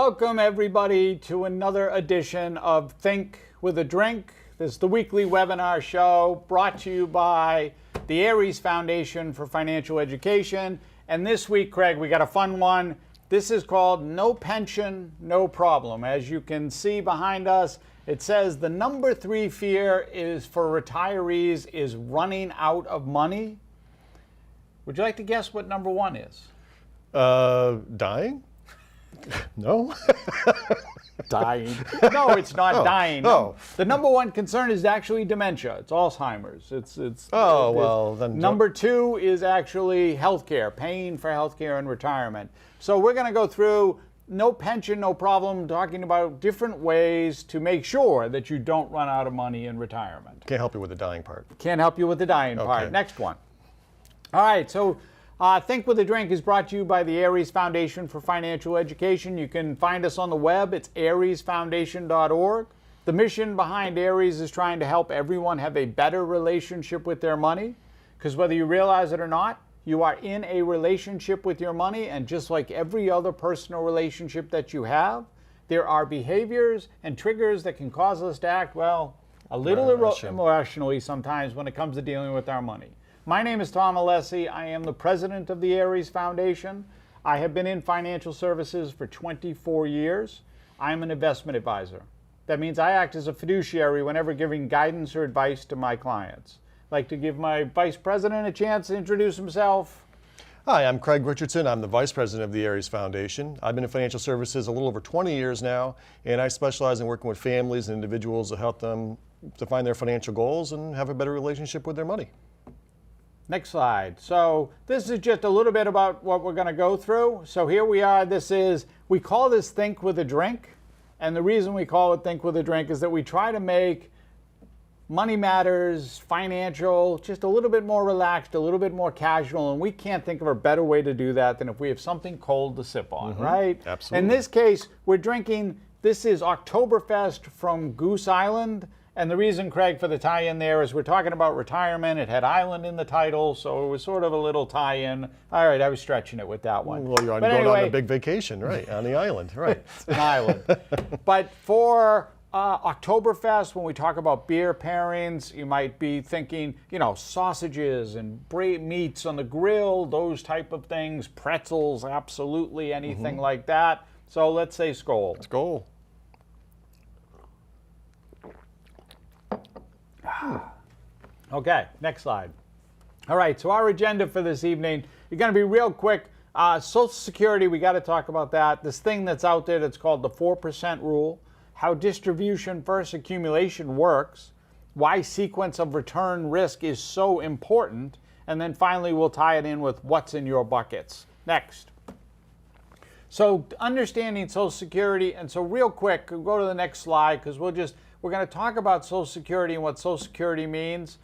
Welcome everybody to another edition of Think with a Drink. This is the weekly webinar show brought to you by the ARIES Foundation for Financial Education. And this week, Craig, we got a fun one. This is called No Pension, No Problem. As you can see behind us, it says the number 3 fear is for retirees is running out of money. Would you like to guess what number 1 is? Dying? No? Dying. No, it's not dying. No. The number 1 concern is actually dementia. It's Alzheimer's. Then number 2 is actually healthcare, paying for healthcare and retirement. So we're going to go through no pension, no problem, talking about different ways to make sure that you don't run out of money in retirement. Can't help you with the dying part. Can't help you with the dying part. Next one. All right, so Think with a Drink is brought to you by the ARIES Foundation for Financial Education. You can find us on the web. It's ariesfoundation.org. The mission behind ARIES is trying to help everyone have a better relationship with their money, because whether you realize it or not, you are in a relationship with your money, and just like every other personal relationship that you have, there are behaviors and triggers that can cause us to act, well, a little irrationally sometimes when it comes to dealing with our money. My name is Tom Alessi. I am the president of the ARIES Foundation. I have been in financial services for 24 years. I'm an investment advisor. That means I act as a fiduciary whenever giving guidance or advice to my clients. I'd like to give my vice president a chance to introduce himself. Hi, I'm Craig Richardson. I'm the vice president of the ARIES Foundation. I've been in financial services a little over 20 years now, and I specialize in working with families and individuals to help them define their financial goals and have a better relationship with their money. Next slide. So this is just a little bit about what we're going to go through. So here we are. We call this Think with a Drink. And the reason we call it Think with a Drink is that we try to make money matters, financial, just a little bit more relaxed, a little bit more casual. And we can't think of a better way to do that than if we have something cold to sip on, right? Absolutely. In this case, we're drinking, this is Octoberfest from Goose Island. And the reason, Craig, for the tie-in there is we're talking about retirement. It had island in the title, so it was sort of a little tie-in. All right, I was stretching it with that one. Well, you're going on a big vacation, right, on the island, right. It's an island. But for Octoberfest, when we talk about beer pairings, you might be thinking, sausages and meats on the grill, those type of things, pretzels, absolutely, anything like that. So let's say skål. Skål. Okay, next slide. All right, so our agenda for this evening, you're going to be real quick. Social Security, we got to talk about that. This thing that's out there that's called the 4% rule, how distribution versus accumulation works, why sequence of return risk is so important, and then finally we'll tie it in with what's in your buckets. Next. So understanding Social Security, and so real quick, we'll go to the next slide because we're going to talk about Social Security and what Social Security means,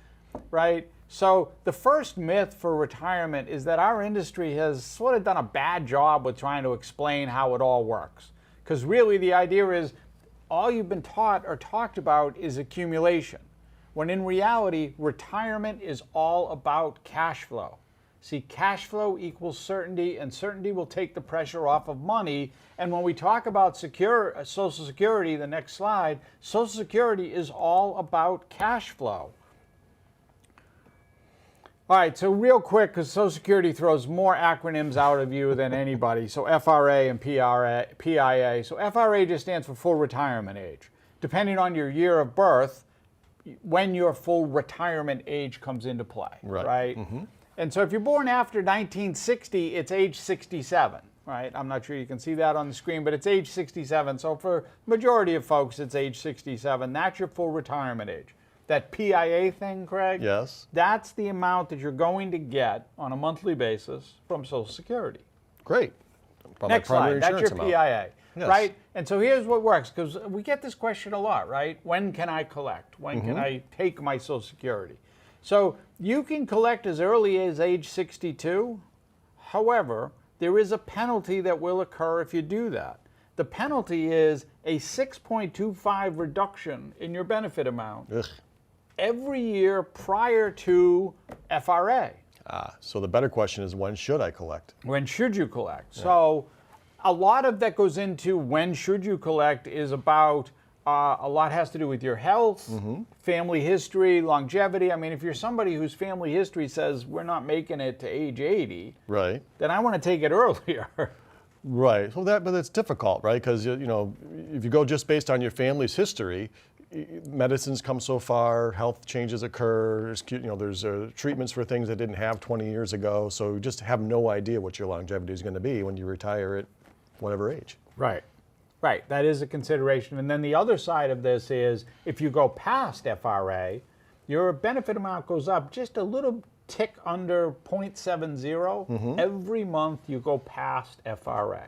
right? So the first myth for retirement is that our industry has sort of done a bad job with trying to explain how it all works. Because really the idea is all you've been taught or talked about is accumulation, when in reality, retirement is all about cash flow. See, cash flow equals certainty, and certainty will take the pressure off of money. And when we talk about Social Security, the next slide, Social Security is all about cash flow. All right, so real quick, because Social Security throws more acronyms out of you than anybody. So FRA and PIA. So FRA just stands for full retirement age. Depending on your year of birth, when your full retirement age comes into play, right? And so if you're born after 1960, it's age 67, right? I'm not sure you can see that on the screen, but it's age 67. So for majority of folks, it's age 67. That's your full retirement age. That PIA thing, Craig? Yes. That's the amount that you're going to get on a monthly basis from Social Security. Great. Next slide, that's your PIA, yes. Right? And so here's what works, because we get this question a lot, right? When can I collect? When can I take my Social Security? So you can collect as early as age 62. However, there is a penalty that will occur if you do that. The penalty is a 6.25 reduction in your benefit amount every year prior to FRA. So the better question is, when should I collect? When should you collect? Yeah. So a lot of that goes into when should you collect is about, a lot has to do with your health, family history, longevity. I mean, if you're somebody whose family history says we're not making it to age 80, Right. then I want to take it earlier. Right. Well, but it's difficult, right? Because you know, if you go just based on your family's history, medicines come so far, health changes occur. There's treatments for things that didn't have 20 years ago. So you just have no idea what your longevity is going to be when you retire at whatever age. Right. Right. That is a consideration. And then the other side of this is if you go past FRA, your benefit amount goes up just a little tick under 0.70 every month you go past FRA.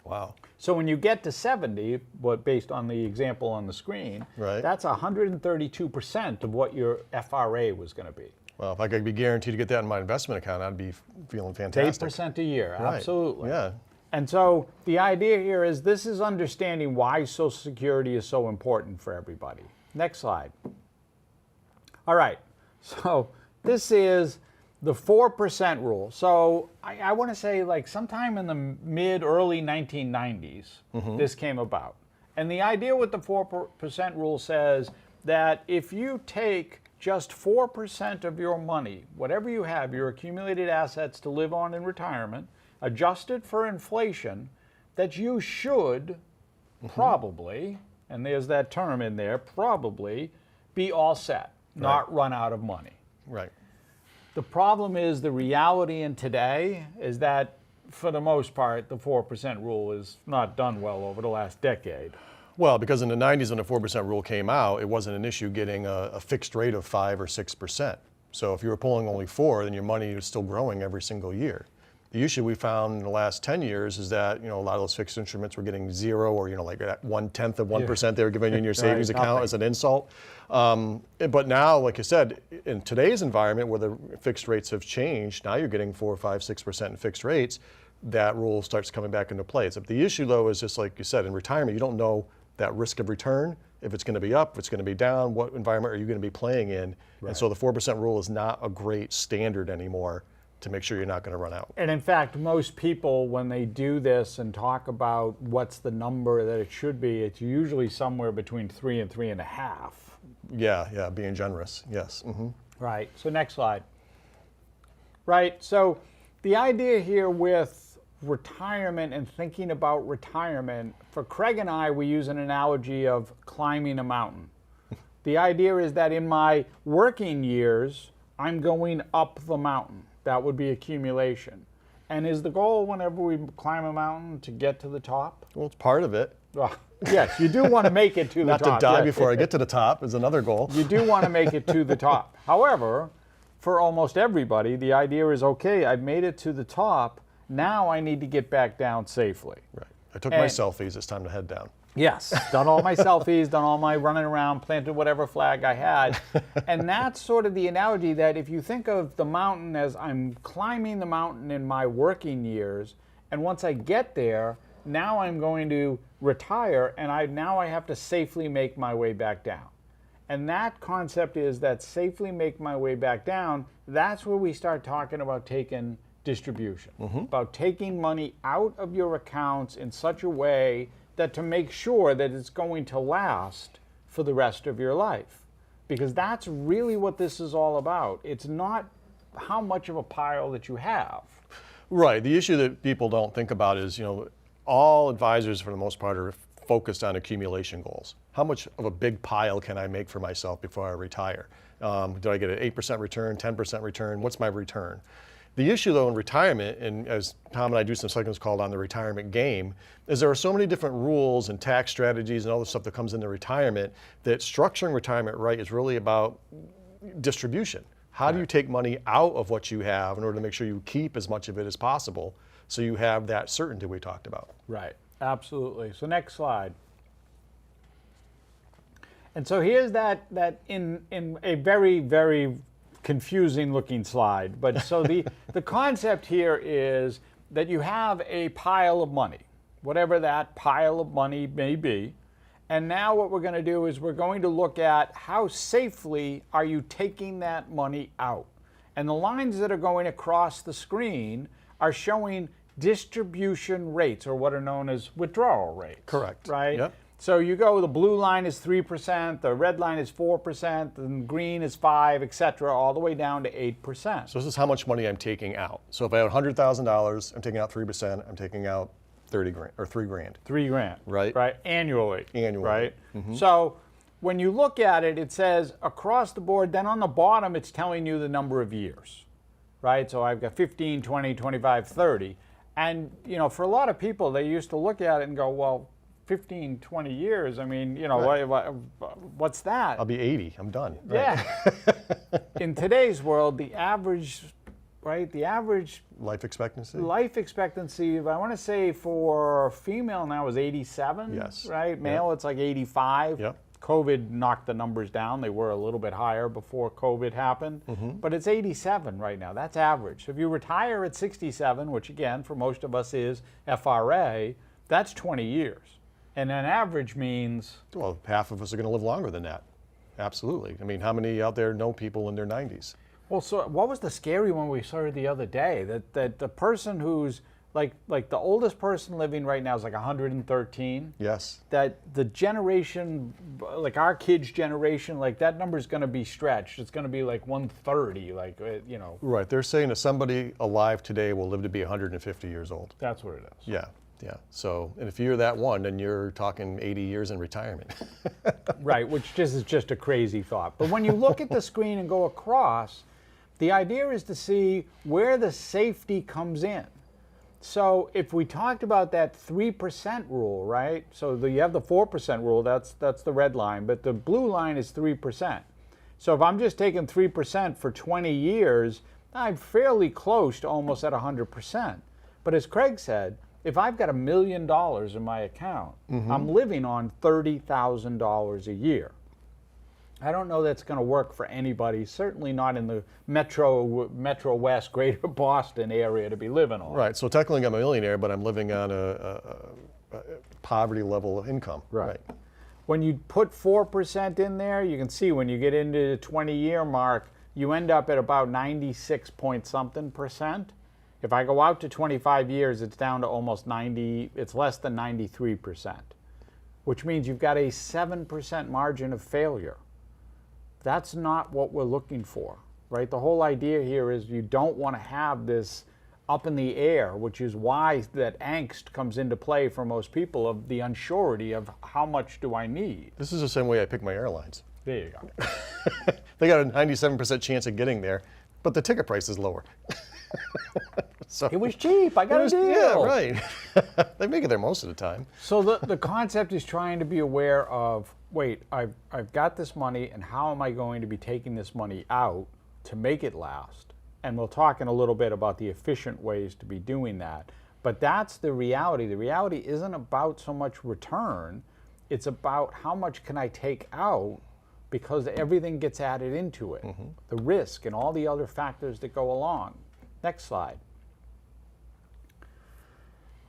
Wow. So when you get to 70, based on the example on the screen, Right. that's 132% of what your FRA was going to be. Well, if I could be guaranteed to get that in my investment account, I'd be feeling fantastic. 8% a year, Right. absolutely. Yeah. And so the idea here is this is understanding why Social Security is so important for everybody. Next slide. All right, so this is the 4% rule. So I want to say like sometime in the early 1990s, this came about. And the idea with the 4% rule says that if you take just 4% of your money, whatever you have, your accumulated assets to live on in retirement, adjusted for inflation, that you should probably, and there's that term in there, probably be all set, not run out of money. Right. The problem is the reality in today is that for the most part, the 4% rule is not done well over the last decade. Well, because in the 90s when the 4% rule came out, it wasn't an issue getting a fixed rate of 5 or 6%. So if you were pulling only 4, then your money was still growing every single year. The issue we found in the last 10 years is that, a lot of those fixed instruments were getting 0 or, like that 1/10 of 1% they were giving you in your savings account nothing. as an insult. But now, like I said, in today's environment where the fixed rates have changed, now you're getting 4, 5, 6% in fixed rates, that rule starts coming back into play. So the issue though is just like you said, in retirement, you don't know that risk of return, if it's going to be up, if it's going to be down, what environment are you going to be playing in? Right. And so the 4% rule is not a great standard anymore to make sure you're not going to run out. And in fact, most people, when they do this and talk about what's the number that it should be, it's usually somewhere between 3 and 3.5. Yeah, being generous, yes. Right, so next slide. Right, so the idea here with retirement and thinking about retirement, for Craig and I, we use an analogy of climbing a mountain. The idea is that in my working years, I'm going up the mountain. That would be accumulation. And is the goal whenever we climb a mountain to get to the top? Well, it's part of it. Well, yes, you do want to make it to the Not top. to die yes. before I get to the top is another goal. You do want to make it to the top. However, for almost everybody, the idea is, okay, I've made it to the top. Now I need to get back down safely. Right. I took my selfies. It's time to head down. Yes, done all my selfies, done all my running around, planted whatever flag I had. And that's sort of the analogy that if you think of the mountain as I'm climbing the mountain in my working years, and once I get there, now I'm going to retire, and now I have to safely make my way back down. And that concept is that safely make my way back down, that's where we start talking about taking distribution, about taking money out of your accounts in such a way that to make sure that it's going to last for the rest of your life. Because that's really what this is all about. It's not how much of a pile that you have. Right. The issue that people don't think about is, all advisors for the most part are focused on accumulation goals. How much of a big pile can I make for myself before I retire? Do I get an 8% return, 10% return? What's my return? The issue though in retirement, and as Tom and I do some segments called On the Retirement Game, is there are so many different rules and tax strategies and all the stuff that comes into retirement that structuring retirement right is really about distribution. How do you take money out of what you have in order to make sure you keep as much of it as possible so you have that certainty we talked about? Right, absolutely. So next slide. And so here's that in a very, very confusing looking slide. But so the concept here is that you have a pile of money, whatever that pile of money may be. And now what we're going to do is we're going to look at how safely are you taking that money out. And the lines that are going across the screen are showing distribution rates, or what are known as withdrawal rates. Correct. Right? Yep. So you go, the blue line is 3%, the red line is 4%, and green is 5, etc., all the way down to 8%. So this is how much money I'm taking out. So if I have $100,000, I'm taking out 3%, I'm taking out 30 grand or $3 grand. $3,000. Right. Right. Annually. Annually. Right. So when you look at it, it says across the board, then on the bottom, it's telling you the number of years. Right. So I've got 15, 20, 25, 30. And, you know, for a lot of people, they used to look at it and go, well, 15, 20 years, I mean, you know, Right. what's that? I'll be 80, I'm done. Yeah. In today's world, the average, right, the average Life expectancy? life expectancy, I want to say for female now is 87. Yes. Right? Male, it's like 85. Yep. COVID knocked the numbers down. They were a little bit higher before COVID happened. But it's 87 right now. That's average. So if you retire at 67, which again, for most of us is FRA, that's 20 years. And an average means, Well, half of us are going to live longer than that. Absolutely. I mean, how many out there know people in their 90s? well, so what was the scary one we saw the other day? That the person who's like the oldest person living right now is like 113. Yes. That the generation, like our kids' generation, like that number is going to be stretched. It's going to be like 130, like, you know. Right. They're saying that somebody alive today will live to be 150 years old. That's what it is. Yeah. Yeah. So, and if you're that one, then you're talking 80 years in retirement. Right, which just is just a crazy thought. But when you look at the screen and go across, the idea is to see where the safety comes in. So if we talked about that 3% rule, right? So you have the 4% rule, that's the red line, but the blue line is 3%. So if I'm just taking 3% for 20 years, I'm fairly close to almost at 100%. But as Craig said, if I've got $1 million in my account, I'm living on $30,000 a year. I don't know that's going to work for anybody, certainly not in the Metro West, Greater Boston area to be living on. Right. So technically I'm a millionaire, but I'm living on a poverty level of income. Right. When you put 4% in there, you can see when you get into the 20-year mark, you end up at about 96 point something percent. If I go out to 25 years, it's down to almost 90, it's less than 93%, which means you've got a 7% margin of failure. That's not what we're looking for, right? The whole idea here is you don't want to have this up in the air, which is why that angst comes into play for most people of the unsurety of how much do I need. This is the same way I pick my airlines. There you go. They got a 97% chance of getting there, but the ticket price is lower. So It was cheap. I got a deal. Yeah, right. They make it there most of the time. So the concept is trying to be aware of, wait, I've got this money, and how am I going to be taking this money out to make it last? And we'll talk in a little bit about the efficient ways to be doing that. But that's the reality. The reality isn't about so much return. It's about how much can I take out, because everything gets added into it. The risk and all the other factors that go along. Next slide.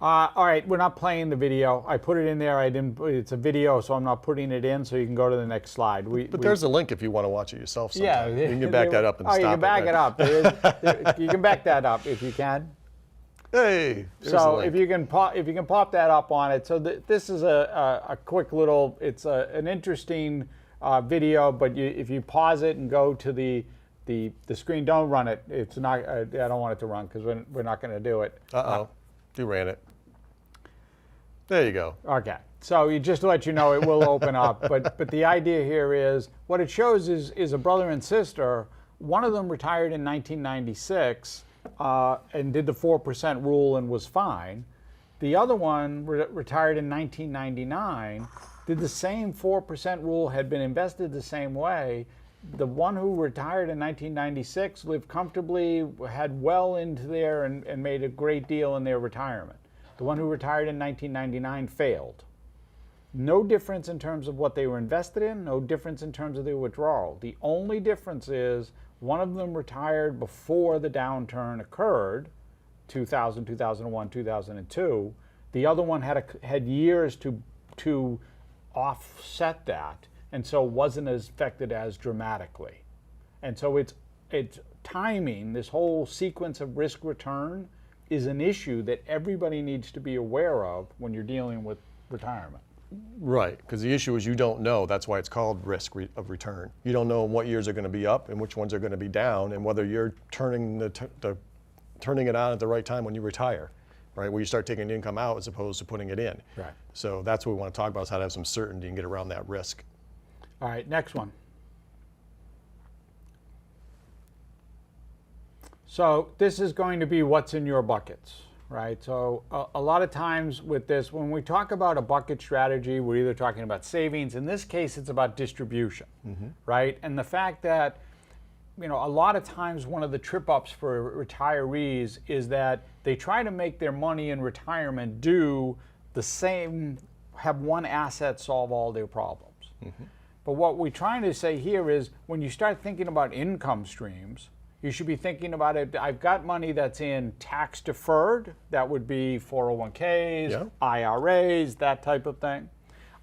All right, we're not playing the video. I put it in there. It's a video, so I'm not putting it in. So you can go to the next slide. But there's a link if you want to watch it yourself sometime. Yeah, You can back that up and stop you can back right? it up. You can back that up if you can. Hey. there's the So link. if you can pop that up on it. So this is a quick little. It's an interesting video, but if you pause it and go to the screen, don't run it. It's not. I don't want it to run because we're not going to do it. You ran it. There you go. Okay, so just to let you know, it will open up. But the idea here is, what it shows is a brother and sister. One of them retired in 1996 and did the 4% rule and was fine. The other one retired in 1999, did the same 4% rule, had been invested the same way. The one who retired in 1996 lived comfortably, had well into there, and made a great deal in their retirement. The one who retired in 1999 failed. No difference in terms of what they were invested in, no difference in terms of their withdrawal. The only difference is one of them retired before the downturn occurred, 2000, 2001, 2002. The other one had years to offset that, and so wasn't as affected as dramatically. And so it's timing, this whole sequence of risk return is an issue that everybody needs to be aware of when you're dealing with retirement. Right, because the issue is you don't know. That's why it's called risk of return. You don't know what years are going to be up and which ones are going to be down, and whether you're turning it on at the right time when you retire, right? Where you start taking the income out as opposed to putting it in. Right. So that's what we want to talk about, is how to have some certainty and get around that risk. All right, next one. So this is going to be what's in your buckets, right? So a lot of times with this, when we talk about a bucket strategy, we're either talking about savings. In this case, it's about distribution, right? And the fact that, you know, a lot of times one of the trip ups for retirees is that they try to make their money in retirement do the same, have one asset solve all their problems. But what we're trying to say here is when you start thinking about income streams, you should be thinking about it. I've got money that's in tax deferred. That would be 401ks, Yeah. IRAs, that type of thing.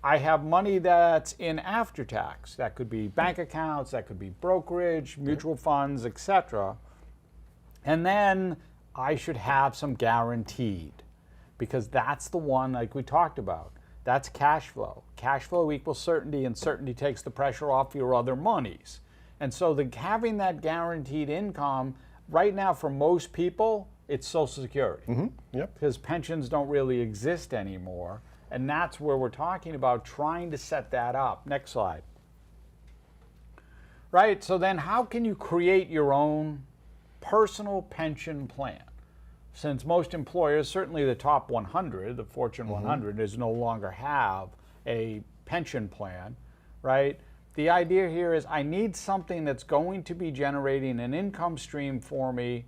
I have money that's in after tax. That could be bank accounts, that could be brokerage, mutual funds, etc. And then I should have some guaranteed, because that's the one like we talked about. That's cash flow. Cash flow equals certainty, and certainty takes the pressure off your other monies. And so having that guaranteed income, right now for most people, it's Social Security. Yep. Because pensions don't really exist anymore. And that's where we're talking about trying to set that up. Next slide. Right, so then how can you create your own personal pension plan? Since most employers, certainly the top 100, the Fortune 100, is no longer have a pension plan, right? The idea here is I need something that's going to be generating an income stream for me,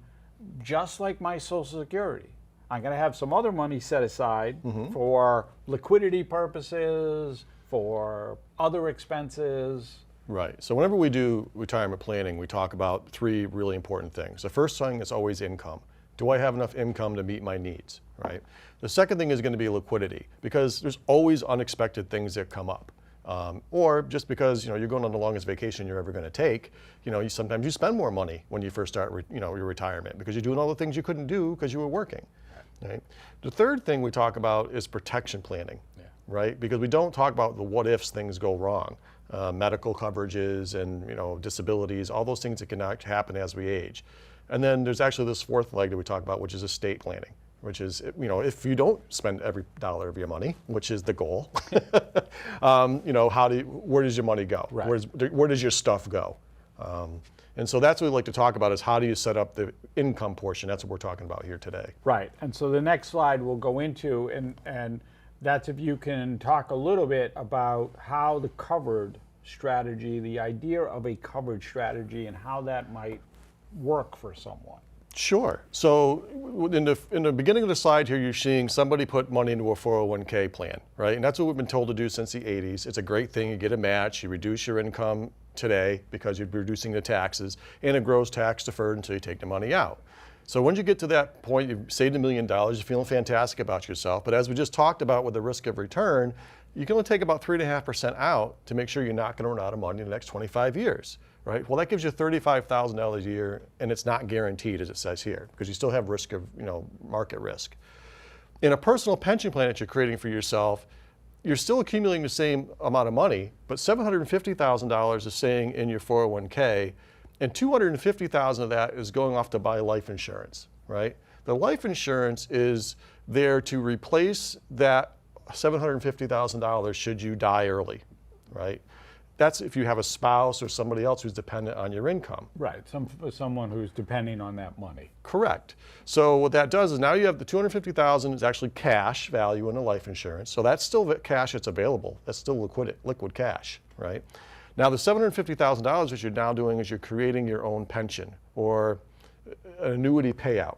just like my Social Security. I'm going to have some other money set aside for liquidity purposes, for other expenses. Right. So whenever we do retirement planning, we talk about three really important things. The first thing is always income. Do I have enough income to meet my needs, right? The second thing is going to be liquidity, because there's always unexpected things that come up. Or just because you're going on the longest vacation you're ever going to take, sometimes you spend more money when you first start your retirement because you're doing all the things you couldn't do because you were working. Right? The third thing we talk about is protection planning, right? Because we don't talk about the what ifs things go wrong, medical coverages and disabilities, all those things that can happen as we age. And then there's actually this fourth leg that we talk about, which is estate planning, which is, if you don't spend every dollar of your money, which is the goal, where does your money go? Right. Where does your stuff go? And so that's what we like to talk about, is how do you set up the income portion? That's what we're talking about here today. Right, and so the next slide we'll go into, and that's if you can talk a little bit about how the covered strategy, the idea of a covered strategy, and how that might work for someone. Sure. So in the beginning of the slide here, you're seeing somebody put money into a 401k plan, right? And that's what we've been told to do since the 80s. It's a great thing. You get a match, you reduce your income today because you're reducing the taxes, and it grows tax deferred until you take the money out. So once you get to that point, you've saved $1 million, you're feeling fantastic about yourself. But as we just talked about with the risk of return, you can only take about 3.5% out to make sure you're not going to run out of money in the next 25 years. Right? Well, that gives you $35,000 a year, and it's not guaranteed, as it says here, because you still have risk of, market risk. In a personal pension plan that you're creating for yourself, you're still accumulating the same amount of money, but $750,000 is staying in your 401k, and $250,000 of that is going off to buy life insurance, right? The life insurance is there to replace that $750,000 should you die early, right? That's if you have a spouse or somebody else who's dependent on your income. Right, someone who's depending on that money. Correct. So what that does is now you have the $250,000 is actually cash value in the life insurance. So that's still cash that's available. That's still liquid cash, right? Now the $750,000 that you're now doing is you're creating your own pension or an annuity payout.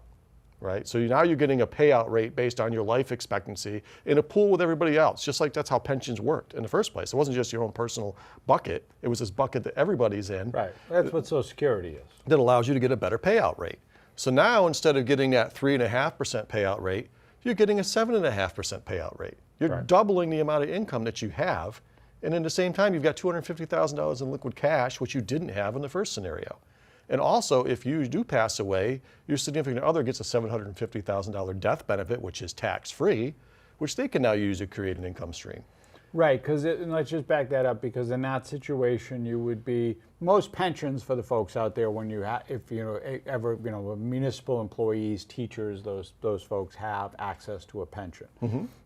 Right? So now you're getting a payout rate based on your life expectancy in a pool with everybody else, just like that's how pensions worked in the first place. It wasn't just your own personal bucket. It was this bucket that everybody's in. Right. That's what Social Security is. That allows you to get a better payout rate. So now instead of getting that 3.5% payout rate, you're getting a 7.5% payout rate. You're doubling the amount of income that you have, and at the same time you've got $250,000 in liquid cash, which you didn't have in the first scenario. And also, if you do pass away, your significant other gets a $750,000 death benefit, which is tax-free, which they can now use to create an income stream. Right, because let's just back that up, because in that situation you would be, most pensions for the folks out there, when you if you know ever municipal employees, teachers, those folks have access to a pension.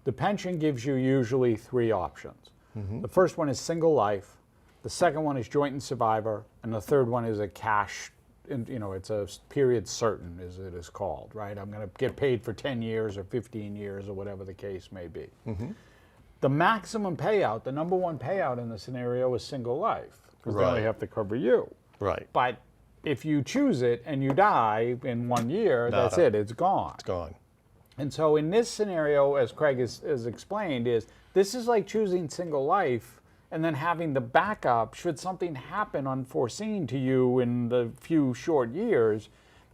The pension gives you usually 3 options. The first one is single life, the second one is joint and survivor, and the third one is a cash, it's a period certain, as it is called, right? I'm going to get paid for 10 years or 15 years or whatever the case may be. The maximum payout, the number one payout in the scenario, is single life, because they only have to cover you. Right. But if you choose it and you die in 1 year, that's it, it's gone. It's gone. And so in this scenario, as Craig has explained, this is like choosing single life and then having the backup should something happen unforeseen to you in the few short years,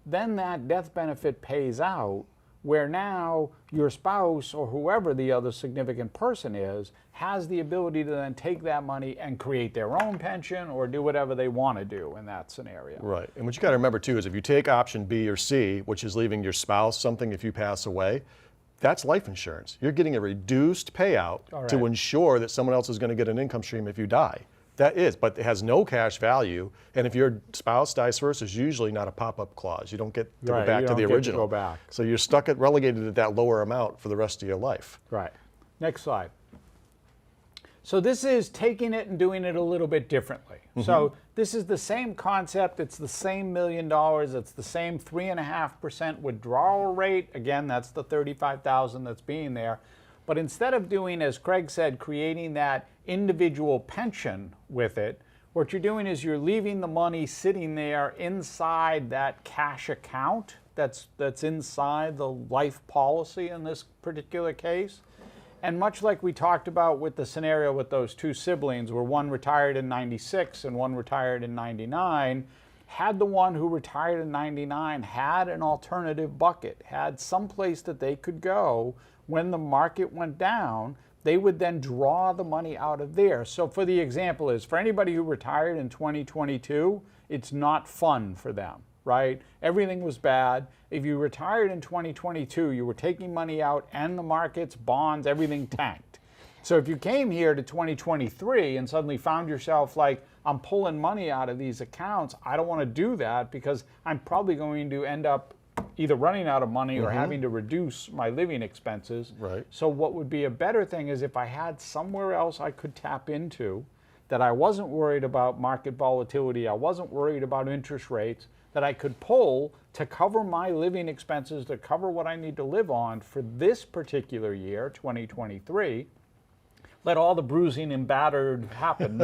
then that death benefit pays out, where now your spouse or whoever the other significant person is has the ability to then take that money and create their own pension or do whatever they want to do in that scenario. Right. And what you got to remember too is if you take option B or C, which is leaving your spouse something if you pass away, that's life insurance. You're getting a reduced payout to ensure that someone else is going to get an income stream if you die. That is, but it has no cash value, and if your spouse dies first, it's usually not a pop-up clause. You don't get to go back to the original. So you're stuck relegated at that lower amount for the rest of your life. Right. Next slide. So this is taking it and doing it a little bit differently. So this is the same concept. It's the same $1 million. It's the same 3.5% withdrawal rate. Again, that's the $35,000 that's being there. But instead of doing, as Craig said, creating that individual pension with it, what you're doing is you're leaving the money sitting there inside that cash account that's inside the life policy in this particular case. And much like we talked about with the scenario with those 2 siblings, where one retired in 96 and one retired in 99, had the one who retired in 99 had an alternative bucket, had some place that they could go when the market went down, they would then draw the money out of there. So for the example is, for anybody who retired in 2022, it's not fun for them, right? Everything was bad. If you retired in 2022, you were taking money out and the markets, bonds, everything tanked. So if you came here to 2023 and suddenly found yourself like, I'm pulling money out of these accounts, I don't want to do that because I'm probably going to end up either running out of money or having to reduce my living expenses. Right. So what would be a better thing is if I had somewhere else I could tap into, that I wasn't worried about market volatility, I wasn't worried about interest rates, that I could pull to cover my living expenses, to cover what I need to live on for this particular year, 2023. Let all the bruising and battered happen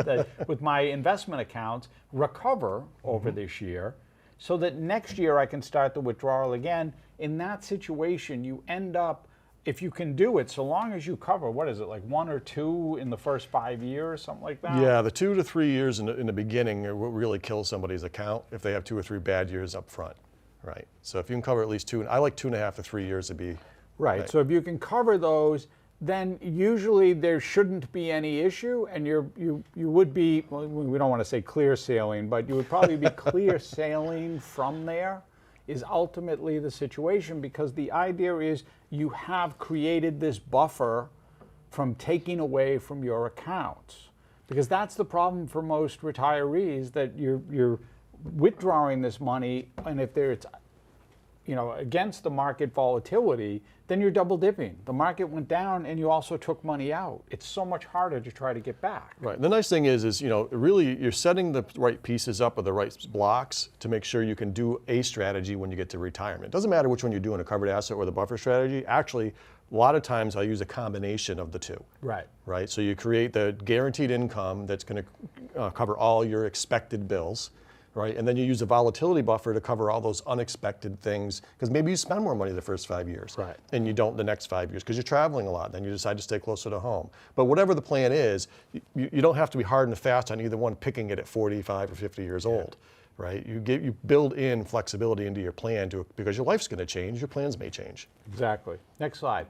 with my investment accounts recover over this year, so that next year I can start the withdrawal again. In that situation, you end up, if you can do it, so long as you cover, what is it, like 1 or 2 in the first 5 years, something like that? Yeah, the 2 to 3 years in the beginning are what really kills somebody's account if they have 2 or 3 bad years up front, right? So if you can cover at least 2, I like 2.5 to 3 years to be. Right, so if you can cover those, then usually there shouldn't be any issue, and you would be, well, we don't want to say clear sailing, but you would probably be clear sailing from there is ultimately the situation, because the idea is you have created this buffer from taking away from your accounts. Because that's the problem for most retirees, that you're withdrawing this money, and if it's against the market volatility, then you're double dipping. The market went down and you also took money out. It's so much harder to try to get back. Right. The nice thing is really you're setting the right pieces up with the right blocks to make sure you can do a strategy when you get to retirement. It doesn't matter which one you're doing, a covered asset or the buffer strategy. Actually, a lot of times I use a combination of the two. Right. Right. So you create the guaranteed income that's going to cover all your expected bills. Right, and then you use a volatility buffer to cover all those unexpected things, because maybe you spend more money the first 5 years, right, and you don't the next 5 years because you're traveling a lot. Then you decide to stay closer to home. But whatever the plan is, you don't have to be hard and fast on either one, picking it at 45 or 50 years old, right? You build in flexibility into your plan because your life's going to change, your plans may change. Exactly. Next slide.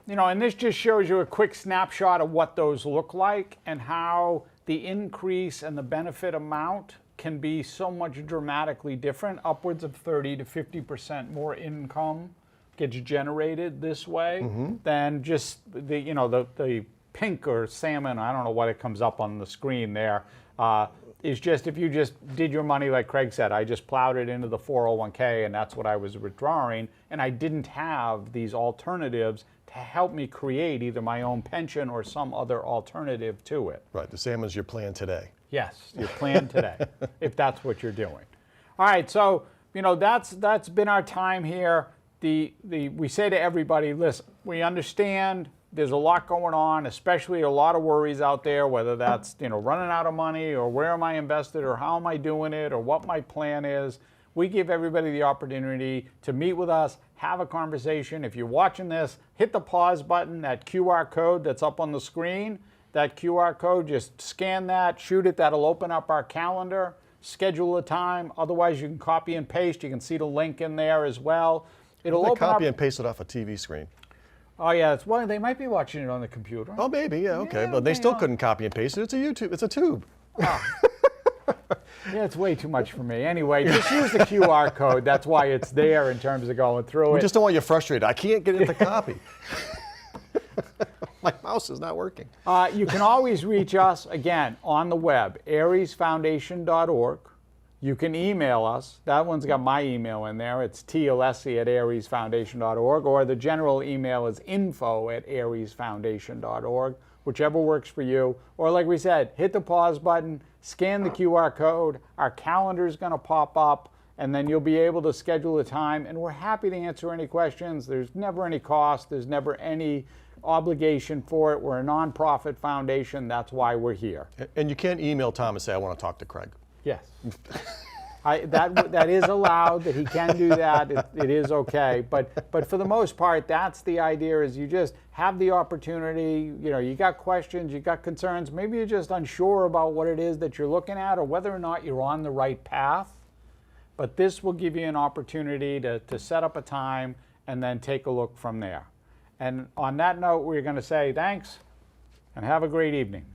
And this just shows you a quick snapshot of what those look like and how the increase and the benefit amount can be so much dramatically different. Upwards of 30 to 50% more income gets generated this way than just the pink or salmon, I don't know what it comes up on the screen there, is just if you just did your money like Craig said, I just plowed it into the 401k and that's what I was withdrawing, and I didn't have these alternatives to help me create either my own pension or some other alternative to it. Right, the salmon's your plan today. Yes, your plan today, if that's what you're doing. All right, so that's been our time here. We say to everybody, listen, we understand there's a lot going on, especially a lot of worries out there, whether that's running out of money or where am I invested or how am I doing it or what my plan is. We give everybody the opportunity to meet with us, have a conversation. If you're watching this, hit the pause button, that QR code that's up on the screen. That QR code, just scan that, shoot it, that'll open up our calendar, schedule a time. Otherwise, you can copy and paste. You can see the link in there as well. It'll open copy up, and paste it off a TV screen. Oh yeah, it's one. They might be watching it on the computer. Oh, maybe, yeah, okay. But they still couldn't copy and paste it. It's a YouTube, it's a tube. Oh. Yeah, it's way too much for me. Anyway, just use the QR code. That's why it's there in terms of going through it. We just don't want you frustrated. I can't get it to copy. My mouse is not working. You can always reach us, again, on the web, ariesfoundation.org. You can email us. That one's got my email in there. It's tlessie@ariesfoundation.org, or the general email is info@ariesfoundation.org, whichever works for you. Or like we said, hit the pause button, scan the QR code. Our calendar is going to pop up, and then you'll be able to schedule a time, and we're happy to answer any questions. There's never any cost. There's never any obligation for it. We're a nonprofit foundation. That's why we're here. And you can't email Tom and say, I want to talk to Craig. Yes. That is allowed, that he can do that. It is okay. But for the most part, that's the idea, is you just have the opportunity. You got questions, you got concerns. Maybe you're just unsure about what it is that you're looking at or whether or not you're on the right path. But this will give you an opportunity to set up a time and then take a look from there. And on that note, we're going to say thanks and have a great evening.